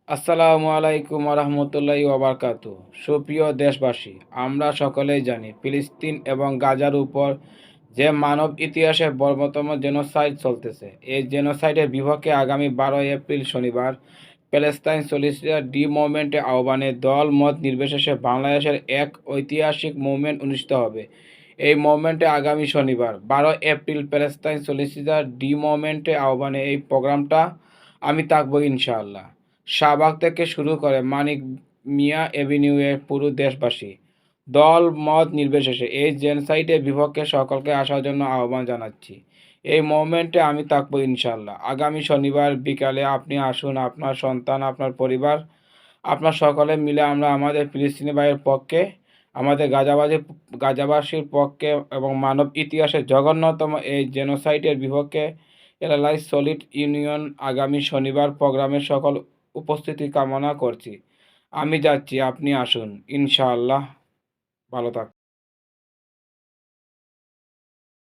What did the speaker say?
আসসালামু আলাইকুম রহমতুল্লাহি ওয়াবারকাতু। সুপ্রিয় দেশবাসী, আমরা সকলেই জানি ফিলিস্তিন এবং গাজার উপর যে মানব ইতিহাসের বর্বরতম জেনোসাইড চলতেছে। এই জেনোসাইডের বিপক্ষে আগামী 12 এপ্রিল শনিবার প্যালেস্তাইন সলিসিটার ডি মুভমেন্টের আহ্বানে দল মত নির্বিশেষে বাংলাদেশের এক ঐতিহাসিক মুভমেন্ট অনুষ্ঠিত হবে। এই মুভমেন্টে আগামী শনিবার 12 এপ্রিল প্যালেস্তাইন সলিসিটার ডি মুভমেন্টের আহ্বানে এই প্রোগ্রামটা আমি থাকবো ইনশাআল্লাহ। শাহবাগ থেকে শুরু করে মানিক মিয়া এভিনিউয়ে পুরো দেশবাসী দল মত নির্বিশেষে এই জেনোসাইডের বিপক্ষে সকলকে আসার জন্য আহ্বান জানাচ্ছি। এই মুভমেন্টে আমি থাকবো ইনশাআল্লাহ। আগামী শনিবার বিকালে আপনি আসুন, আপনার সন্তান, আপনার পরিবার, আপনার সকলে মিলে আমরা আমাদের ফিলিস্তিনি ভাইয়ের পক্ষে, আমাদের গাজাবাসীর পক্ষে এবং মানব ইতিহাসের জঘন্যতম এই জেনোসাইডের বিপক্ষে এলালাই সলিড ইউনিয়ন আগামী শনিবার প্রোগ্রামের সকল উপস্থিতি কামনা করছি। আমি যাচ্ছি, আপনি আসুন ইনশাআল্লাহ। ভালো থাক।